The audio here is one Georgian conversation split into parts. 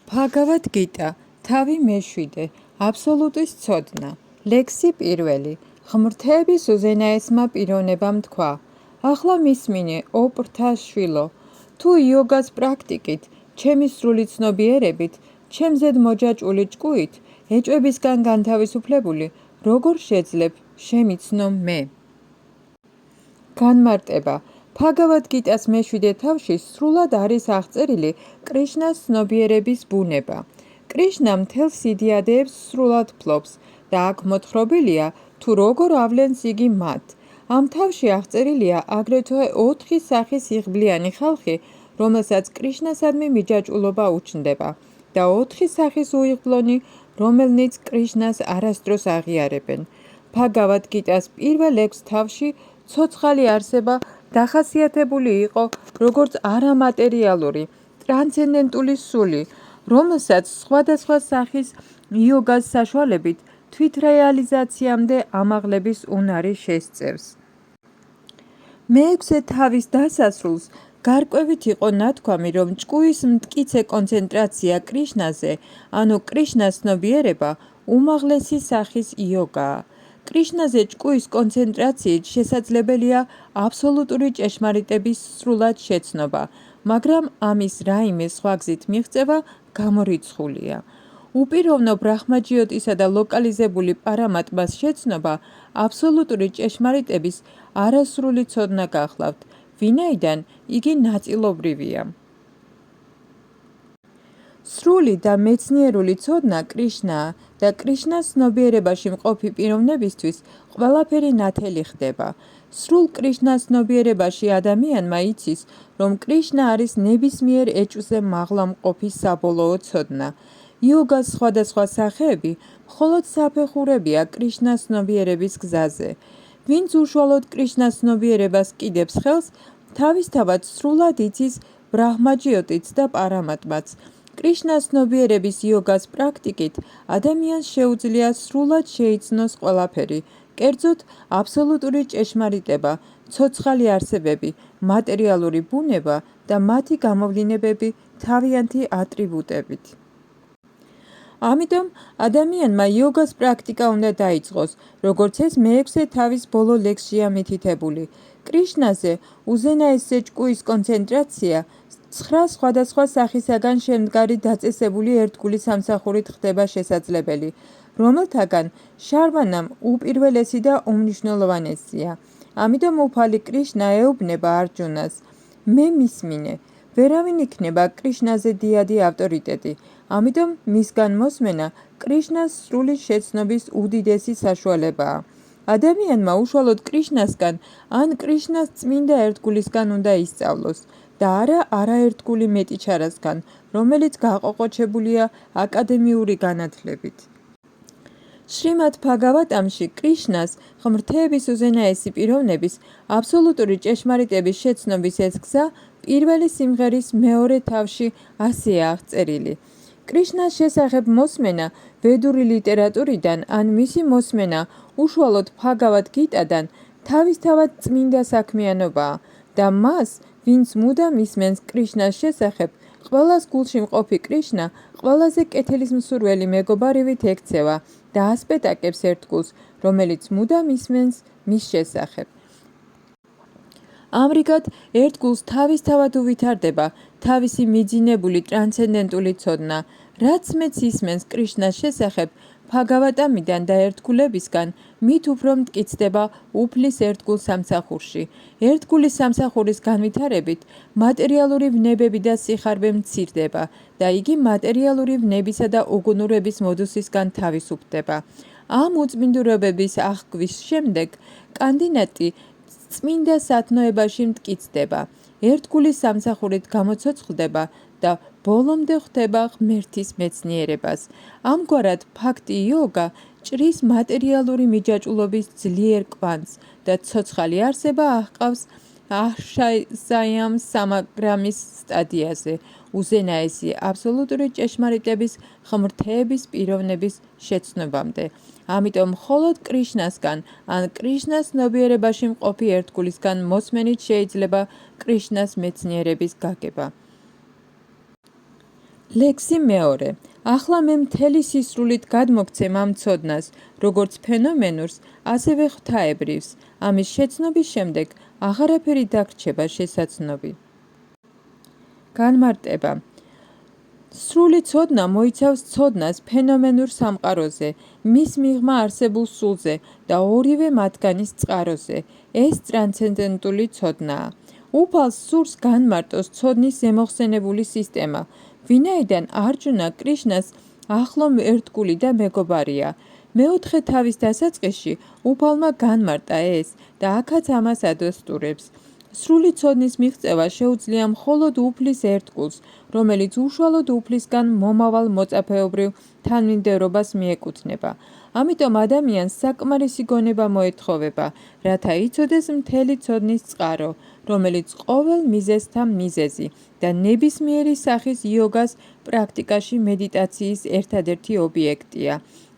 Bhagavad Gita, თავი მეშვიდე, აბსოლუტის ცოდნა. ლექსი პირველი. ღმრთების უზენაესმა პიროვნებამ თქვა: ახლა მისმინე, ო ბრთაშვილო, თუ იოგას პრაქტიკით, ჩემი სრული ცნობიერებით, ჩემზედ მოჯაჭვული ჭკუით, ეჭვებისგან განთავისუფლებული, როგორ შეძლებ შემიცნო მე? განმარტება. Bhagavad Gita-s მეშვიდე თავში სრულად არის აღწერილი კრიშნას ცნობიერების ბუნება. კრიშნა მთელ სიდიადეებს სრულად ფლობს და აქ მოთხრობილია, თუ როგორ ავლენს იგი მათ. ამ თავში აღწერილია აგრეთვე 4 სახის იღბლიანი ხალხი, რომელსაც კრიშნასადმი მიჯაჭვულობა უჩნდება და 4 სახის უიღბლონი, რომელნიც კრიშნას არასდროს აღიარებენ. Bhagavad Gita-s პირველ 6 თავში ცოცხალი არსება დახასიათებული იყო როგორც არამატერიალური, ტრანსცენდენტული სული, რომელსაც სხვადასხვა სახის იოგას საშუალებით თვითრეალიზაციამდე ამაღლების უნარი შესწევს. მეექვსე თავის დასასრულს გარკვევით იყო ნათქვამი, რომ ჭკუის მტკიცე კონცენტრაცია კრიშნაზე, ანუ კრიშნას ცნობიერება, უმაღლესი სახის იოგაა. კრიშნაზე ჭკუის კონცენტრაციით შესაძლებელია აბსოლუტური ჭეშმარიტების სრულად შეცნობა, მაგრამ ამის რაიმე სხვა გზით მიღწევა გამორიცხულია. უპიროვნო ბრაჰმაჯიოტისა და ლოკალიზებული პარამატმას შეცნობა აბსოლუტური ჭეშმარიტების არასრული ცოდნა გახლავთ, ვინაიდან იგი ნაწილობრივია. სრული და მეცნიერული ცოდნა კრიშნაა და კრიშნას ცნობიერებაში მყოფი პიროვნებისთვის ყველაფერი ნათელი ხდება. სრულ კრიშნას ცნობიერებაში ადამიანმა იცის, რომ კრიშნა არის ნებისმიერ ეჭვზე მაღლა მყოფი საბოლოო ცოდნა. იოგას სხვადასხვა სახეები მხოლოდ საფეხურებია კრიშნას ცნობიერების გზაზე. ვინც უშუალოდ კრიშნას ცნობიერებას კიდებს ხელს, თავისთავად სრულად იცის ბრაჰმაჯიოტიც და პარამატმაც. კრიშნას ცნობიერების იოგას პრაქტიკით ადამიანს შეუძლია სრულად შეიცნოს ყველაფერი, კერძოდ აბსოლუტური ჭეშმარიტება, ცოცხალი არსებები, მატერიალური ბუნება და მათი გამოვლინებები თავიანთი ატრიბუტებით. ამიტომ ადამიანმა იოგას პრაქტიკა უნდა დაიწყოს, როგორც ეს მეექვსე თავის ბოლო ლექსშია მითითებული. კრიშნაზე უზენაესი ჭკუის კონცენტრაცია 9 სხვადასხვა სახისაგან შემდგარი დაწესებული ერთგული სამსახურით ხდება შესაძლებელი, რომელთაგან შარვანამ უპირველესი და უმნიშვნელოვანესია. ამიტომ უფალი კრიშნა ეუბნება არჯუნას: მე მისმინე, ვერავინ იქნება კრიშნაზე დიადი ავტორიტეტი, ამიტომ მისგან მოსმენა კრიშნას სრული შეცნობის უდიდესი საშუალებაა. ადამიანმა უშუალოდ კრიშნასგან ან კრიშნას წმინდა ერთგულისგან უნდა ისწავლოს და არა არაერთგული მეტი ჩარასგან, რომელიც გაყოყოჩებულია აკადემიური განათლებით. შრიმად ბჰაგავატამში კრიშნას, ღმრთების უზენაესი პიროვნების, აბსოლუტური ჭეშმარიტების შეცნობის ეს გზა პირველი სიმღერის მეორე თავში ასეა აღწერილი. კრიშნას შესახებ მოსმენა ვედური ლიტერატურიდან ან მისი მოსმენა უშუალოდ ბჰაგავად გიტადან თავისთავად წმინდა საქმიანობაა და მას, ვინც მუდამ ისმენს კრიშნას შესახებ, ყველას გულში მყოფი კრიშნა ყველაზე კეთილისმსურველი მეგობარივით ექცევა და ასპეტაკებს ერთგულს, რომელიც მუდამ ისმენს მის შესახებ. ამრიგად, ერთგულს თავისთავად უვითარდება თავისი მიძინებული ტრანსცენდენტული ცოდნა, რაც მეც ისმენს კრიშნას შესახებ ბჰაგავატამიდან და ერთგულებისგან, მით უფრო მტკიცდება უფლის ერთგულ სამსახურში. ერთგულის სამსახურის განვითარებით მატერიალური ვნებები და სიხარბე მცირდება და იგი მატერიალური ვნებისა და უგუნურების მოდუსისგან თავისუფლდება. ამ უწმინდურობების აღკვის შემდეგ, კანდიდატი წმინდა სათნოებაში მტკიცდება, ერთგულის სამსახურით გამოცოცხლდება და ბოლომდე ხვდება ღმერთის მეცნიერებას. ამგვარად, ბჰაქტი იოგა ჭრის მატერიალური მიჯაჭვულობის ძლიერ კვანძს და ცოცხალი არსება აჰყავს აჰრშაიამ სამაგრამის სტადიაზე, უზენაესი აბსოლუტური ჭეშმარიტების ღმრთების პიროვნების შეცნობამდე. ამიტომ მხოლოდ კრიშნასგან ან კრიშნას ცნობიერებაში მყოფი ერთგულისგან მოსმენით შეიძლება კრიშნას მეცნიერების გაგება. ლექსი მეორე. ახლა მე მთელი სისრულით გადმოგცემ ამ ცოდნას, როგორც ფენომენურს, ასევე ღვთაებრივს. ამის შეცნობის შემდეგ აღარაფერი დაგრჩება შესაცნობი. განმარტება. სრული ცოდნა მოიცავს ცოდნას ფენომენურ სამყაროზე, მის მიღმა არსებულ სულზე და ორივე მათგანის წყაროზე. ეს ტრანსცენდენტული ცოდნაა. უფალს სურს განმარტოს ცოდნის ზემოხსენებული სისტემა, ვინაიდან არჯუნა კრიშნას ახლო ერთგული და მეგობარია. მეოთხე თავის დასაწყისში უფალმა განმარტა ეს და აქაც ამას ადასტურებს. სრული ცოდნის მიღწევა შეუძლია მხოლოდ უფლის ერთგულს, რომელიც უშუალოდ უფლისგან მომავალ მოწაფეობრივ თანმიმდევრობას მიეკუთვნება. ამიტომ ადამიანს საკმარისი გონება მოეთხოვება, რათა იცოდეს მთელი ცოდნის წყარო, რომელიც ყოველ მიზეზთან მიზეზი და ნებისმიერი სახის იოგას პრაქტიკაში მედიტაციის ერთადერთი ობიექტია.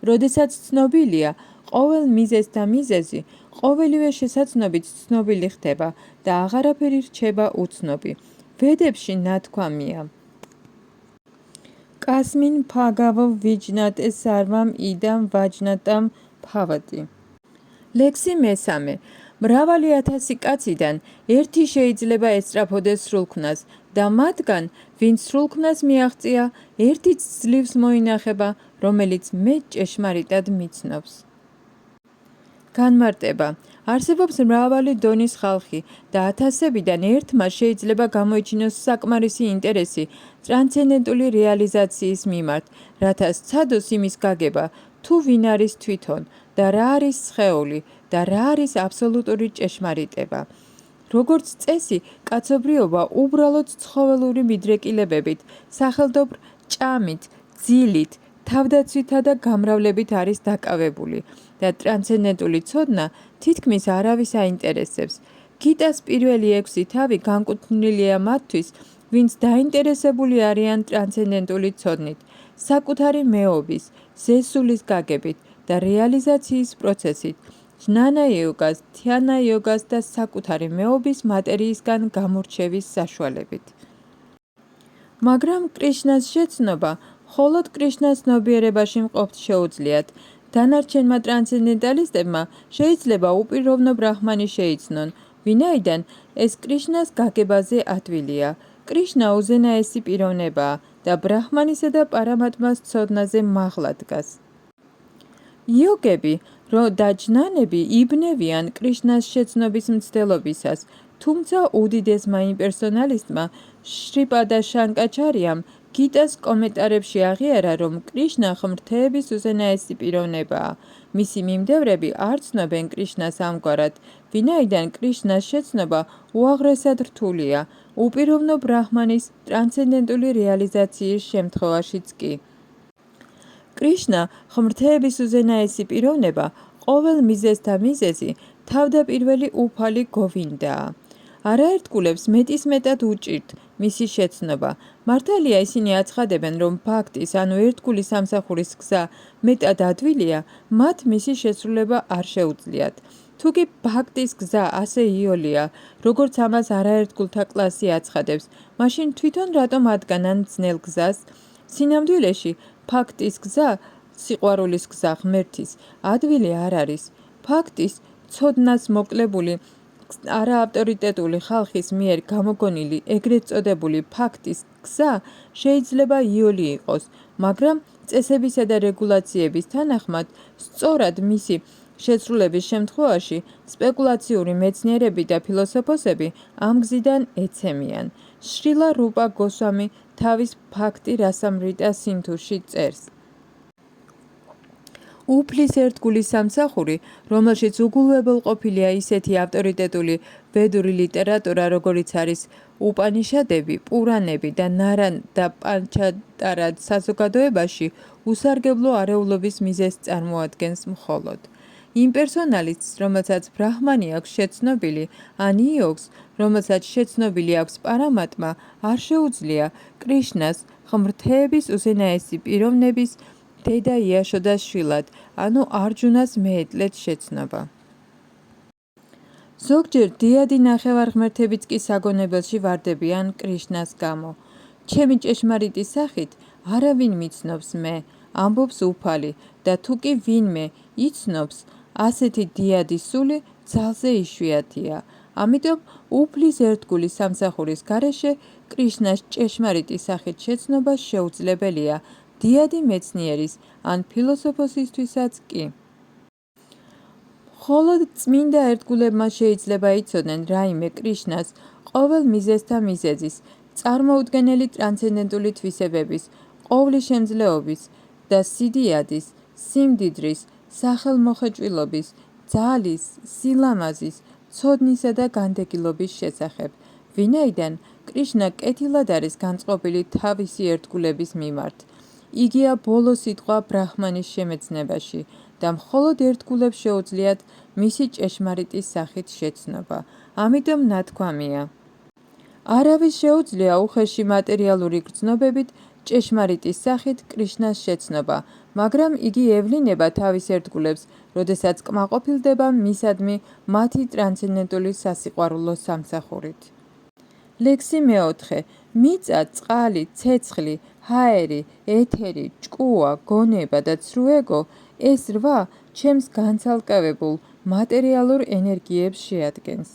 როდესაც ცნობილია ყოველ მიზეზთა მიზეზი, ყოველივე შესაცნობით ცნობილი ხდება და აღარაფერი რჩება უცნობი. ვედებში ნათქვამია. კასმინ ფაგავო ვიჯნატე სარვამ იდამ ვაჯნატამ ფავატი. ლექსი მესამე. მრავალი ათასი კაციდან ერთი შეიძლება ესწრაფოდეს სრულქმნას და მათგან, ვინც სრულქმნას მიაღწია, ერთიც ძლივს მოინახება, რომელიც მეტ ჭეშმარიტად მიცნობს. განმარტება. არსებობს მრავალი დონის ხალხი და ათასებიდან ერთმა შეიძლება გამოიჩინოს საკმარისი ინტერესი ტრანსცენდენტული რეალიზაციის მიმართ, რათა სცადოს იმის გაგება, თუ ვინ არის თვითონ და რა არის სხეული და რა არის აბსოლუტური ჭეშმარიტება. როგორც წესი, კაცობრიობა უბრალოდ ცხოველური მიდრეკილებებით, სახელდობრ ჭამით, ძილით, თავდაცვითა და გამრავლებით არის დაკავებული და ტრანსცენდენტული ცოდნა თითქმის არავის აინტერესებს. გიტას პირველი 6 თავი განკუთვნილია მათთვის, ვინც დაინტერესებული არიან ტრანსცენდენტული ცოდნით, საკუთარი მეობის, ზესულის გაგებით და რეალიზაციის პროცესით, ჯნანა იოგას, თიანა იოგას და საკუთარი მეობის მატერიისგან გამორჩევის საშუალებით. მაგრამ კრიშნას შეცნობა მხოლოდ კრიშნას ცნობიერებაში მყოფთ შეუძლიათ. დანარჩენმა ტრანსცენდენტალისტებმა შეიძლება უპიროვნო ბრაჰმანი შეიცნონ, ვინაიდან ეს კრიშნას გაგებაზე ადვილია. კრიშნა უზენაესი პიროვნებაა და ბრაჰმანისა და პარამატმას ცოდნაზე მაღლა დგას. იოგები და ჯნანები იბნევიან კრიშნას შეცნობის მცდელობისას, თუმცა უდიდესმა იმპერსონალისტმა შრიპადა შანკაჩარიამ გიტას კომენტარებში აღიარა, რომ კრიშნა ღმრთების უზენაესი პიროვნებაა. მისი მიმდევრები არ ცნობენ კრიშნას ამგვარად, ვინაიდან კრიშნას შეცნობა უაღრესად რთულია, უპიროვნო ბრაჰმანის ტრანსცენდენტული რეალიზაციის შემთხვევაშიც კი. კრიშნა, ღმრთების უზენაესი პიროვნება, ყოველ მიზეზთა მიზეზი, თავდაპირველი უფალი გოვინდაა. არაერთგულებს მეტისმეტად უჭირთ მისი შეცნობა. მართალია ისინი აცხადებენ, რომ ბhaktis, ანუ ერთგული სამსახურის გზა მეტად ადვილია, მათ მისი შესრულება არ შეუძლიათ. თუკი ბhaktis გზა ასე იოლია, როგორც ამას არაერთგულთა კლასი აცხადებს, მაშინ თვითონ რატომ ადგენენ ძნელ გზას? სინამდვილეში, ბhaktis გზა, სიყვარულის გზა ღმერთის, ადვილი არ არის. ბhaktis ცოდნას მოკლებული არაავტორიტეტული ხალხის მიერ გამოგონილი ეგრეთ წოდებული ბhaktis გზა შეიძლება იოლი იყოს, მაგრამ წესებისა და რეგულაციების თანახმად, სწორად მისი შესრულების შემთხვევაში, სპეკულაციური მეცნიერები და ფილოსოფოსები ამ გზიდან ეცემიან. შრილა რუპა გოსვამი თავის ბhakti rasamrita სინთურში წერს. უფლის ერთგული სამსახური, რომელშიც უგულვებელყოფილია ისეთი ავტორიტეტული ვედური ლიტერატურა, როგორიც არის უპანიშადები, პურანები და ნარან და პანჩატარა საზოგადოებაში, უსარგებლო არეულობის მიზეზს წარმოადგენს მხოლოდ. იმპერსონალისტს, რომელსაც ბრაჰმანი აქვს შეცნობილი, ან იოგს, რომელსაც შეცნობილი აქვს პარამატმა, არ შეუძლია კრიშნას, ღმრთების უზენაესი პიროვნების დედა იაშოდას შვილად, ანუ არჯუნას მეეტლეთ შეცნობა. ზოგჯერ დიადი ნახევარ ღმერთებიც კი საგონებელში ვარდებიან კრიშნას გამო. ჩემი ჭეშმარიტი სახით არავინ მიცნობს მე, ამბობს უფალი და თუ კი ვინმე იცნობს, ასეთი დიადი სული ძალზე იშვიათია. ამიტომ უფლის ერთგული სამსახურის გარეშე კრიშნას ჭეშმარიტი სახით შეცნობა შეუძლებელია დიადი მეცნიერის ან ფილოსოფოსისთვისაც კი. მხოლოდ წმინდა ერთგულებმა შეიძლება იცოდნენ რაიმე კრიშნას ყოველ მიზეზთა მიზეზის, წარმოუდგენელი ტრანსცენდენტული თვისებების, ყოვლისშემძლეობის და სიდიადის, სიმდიდრის, სახელმოხეჭვილობის, ძალის, სილამაზის, ცოდნისა და განდეგილობის შესახებ, ვინაიდან კრიშნა კეთილად არის განწყობილი თავისი ერთგულების მიმართ. იგია ბოლო სიტყვა ბრაჰმანის შემეცნებაში და მხოლოდ ერთგულებს შეუძლიათ მისი ჭეშმარიტი სახით შეცნობა. ამიტომ ნათქვამია: არავის შეუძლია უხეში მატერიალური გრძნობებით ჭეშმარიტი სახით კრიშნას შეცნობა, მაგრამ იგი ევლინება თავის ერთგულებს, როდესაც კმაყოფილდება მისადმი მათი ტრანსცენდენტული სასიყვარულო სამსახურით. ლექსი მეოთხე. მიწა, წყალი, ცეცხლი, ჰაერი, ეთერი, ჭკუა, გონება და ცრუ ეგო ეს რვა ჩემს განცალკევებულ მატერიალურ ენერგიებს შეადგენს.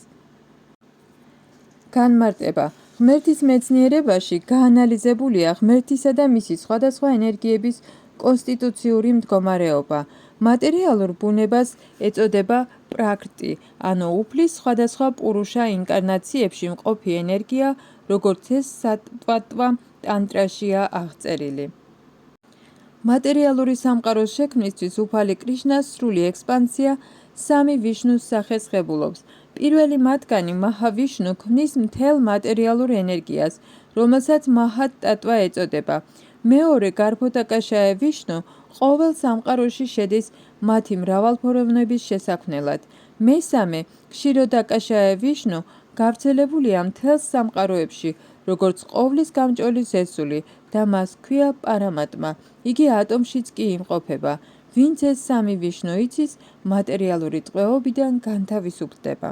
განმარტება. ღმერთის მეცნიერებაში გაანალიზებულია ღმერთისა და მისი სხვადასხვა ენერგიების კონსტიტუციური მდგომარეობა. მატერიალურ ბუნებას ეწოდება პრაკრიტი, ანუ უფლის სხვადასხვა პურუშა ინკარნაციებში მყოფი ენერგია, როგორც ეს სატტვა ტანტრაშია აღწერილი. მატერიალური სამყაროს შექმნისთვის უფალი კრიშნას სრული ექსპანსია სამი ვიშნუს სახეს ღებულობს. პირველი მათგანი მაჰავიშნუ ქმნის მთელ მატერიალურ ენერგიას, რომელსაც მაჰად ტატვა ეწოდება. მეორე გარბჰოტაკაშაია ვიშნუ ყოველ სამყაროში შედის მათი მრავალფეროვნების შესაქმნელად. მესამე ქსიროდაკაშაია ვიშნუ გავრცელებულია მთელ სამყაროებში, როგორც ყოვლის გამჭოლი ზესული და მას ჰქვია პარამატმა. იგი ატომშიც კი იმყოფება. ვინც ეს სამი ვიშნუ იცის, მატერიალური ტყვეობიდან განთავისუფლდება.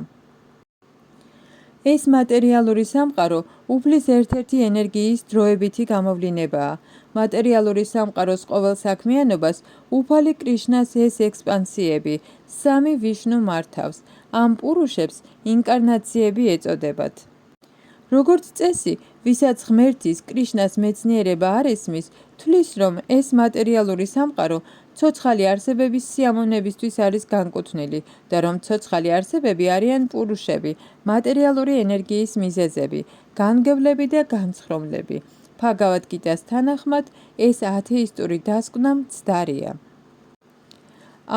ეს მატერიალური სამყარო უფლის ერთ-ერთი ენერგიის დროებითი გამოვლინებაა. მატერიალური სამყაროს ყოველ საქმიანობას უფალი კრიშნას ეს ექსპანსიები, სამი ვიშნუ მართავს. ამ პურუშებს ინკარნაციები ეწოდებათ. როგორც წესი, ვისაც ღმერთის კრიშნას მეცნიერება არ ესმის, თვლის, რომ ეს მატერიალური სამყარო ცოცხალი არსებების სიამოვნებისთვის არის განკუთვნილი და რომ ცოცხალი არსებები არიან პურუშები, მატერიალური ენერგიის მიზეზები, განგებლები და განცხრომლები. ბჰაგავად გიტას თანახმად, ეს ათეისტური დასკვნა მცდარია.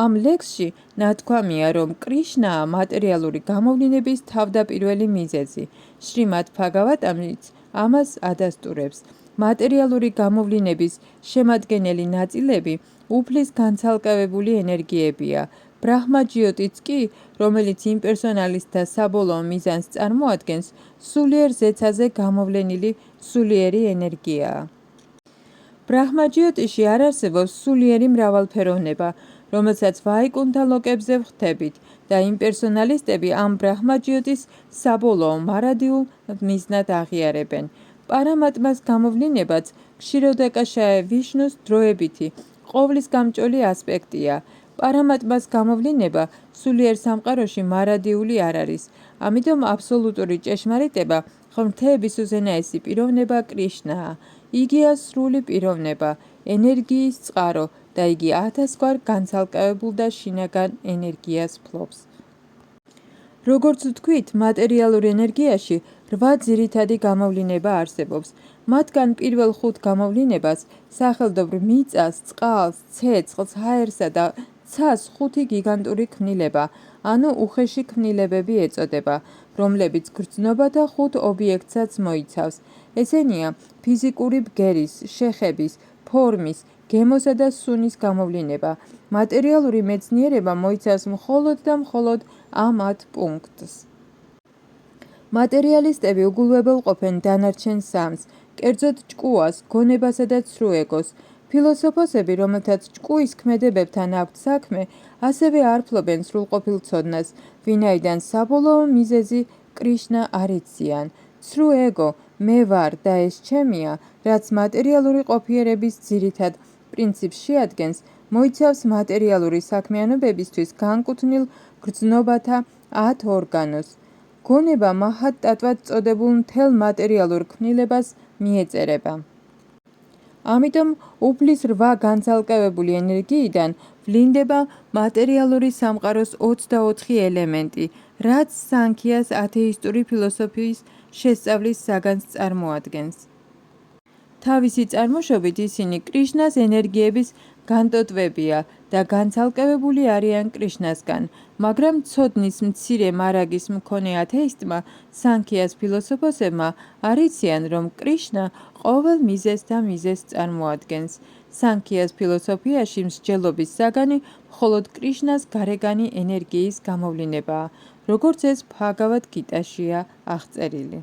ამ ლექსში ნათქვამია, რომ კრიშნაა მატერიალური გამოვლინების თავდაპირველი მიზეზი. შრიმად ბჰაგავატამიც ამას ადასტურებს. მატერიალური გამოვლინების შემადგენელი ნაწილები უფლის განცალკევებული ენერგიებია. ბრაჰმაჯიოტიც კი, რომელიც იმპერსონალისტთა საბოლოო მიზანს წარმოადგენს, სულიერ ზეცაზე გამოვლენილი სულიერი ენერგიაა. ბრაჰმაჯიოტიში არ არსებობს სულიერი მრავალფეროვნება, რომელსაც ვაიკუნთა ლოკებზე ვხვდებით და იმპერსონალისტები ამ ბრაჰმაჯიოტის საბოლოო მარადიულ მიზნად აღიარებენ. პარამატმას გამოვლინებაც ქსიროდაკაშაია ვიშნუს დროებითი, ყოვლის გამჭოლი ასპექტია. პარამატმას გამოვლინება სულიერ სამყაროში მარადიული არ არის. ამიტომ აბსოლუტური ჭეშმარიტება ღმრთების უზენაესი პიროვნება კრიშნაა. იგია სრული პიროვნება, ენერგიის წყარო და იგი ათასგვარ განცალკევებულ და შინაგან ენერგიას ფლობს. როგორც ვთქვით, მატერიალურ ენერგიაში 8 ძირითადი გამოვლინება არსებობს. მათგან პირველ 5 გამოვლინებას, სახელდობრ მიწას, წყალს, ცეცხლს, ჰაერსა და ცას 5 გიგანტური ქმნილება, ანუ უხეში ქმნილებები ეწოდება, რომლებიც გრძნობა და 5 ობიექტსაც მოიცავს. ესენია ფიზიკური ბგერის, შეხების, ფორმის, გემოსა და სუნის გამოვლინება. მატერიალური მეცნიერება მოიცავს მხოლოდ და მხოლოდ ამ 10 პუნქტს. მატერიალისტები უგულებელყოფენ დანარჩენ 3-ს, კერძოდ ჭკუას, გონებასა და ცრუ ეგოს. ფილოსოფოსები, რომელთაც ჭკუის ქმედებებთან აქვთ საქმე, ასევე არ ფლობენ სრულყოფილ ცოდნას, ვინაიდან საბოლოო მიზეზი კრიშნა არ იციან. ცრუ ეგო, მე ვარ და ეს ჩემია, რაც მატერიალური ყოფიერების ძირითად პრინციპს შეადგენს, მოიცავს მატერიალური საქმიანობებისთვის განკუთვნილ გრძნობათა 10 ორგანოს. გონება მაჰად-ტატვად წოდებულ მთელ მატერიალურ ქმნილებას მიეწერება. ამიტომ უფლის 8 განცალკევებული ენერგიიდან ვლინდება მატერიალური სამყაროს 24 ელემენტი, რაც სანქიას ათეისტური ფილოსოფიის შესწავლის საგანს წარმოადგენს. თავისი წარმოშობით ისინი კრიშნას ენერგიების განტოტვებია და განცალკევებული არიან კრიშნასგან, მაგრამ ცოდნის მცირე მარაგის მქონე ათეისტმა სანქიას ფილოსოფოსებმა არ იციან, რომ კრიშნა ყოველ მიზეზს და მიზეზს წარმოადგენს. სანქიას ფილოსოფიაში მსჯელობის საგანი მხოლოდ კრიშნას გარეგანი ენერგიის გამოვლინებაა, როგორც ეს ბჰაგავად გიტაშია აღწერილი.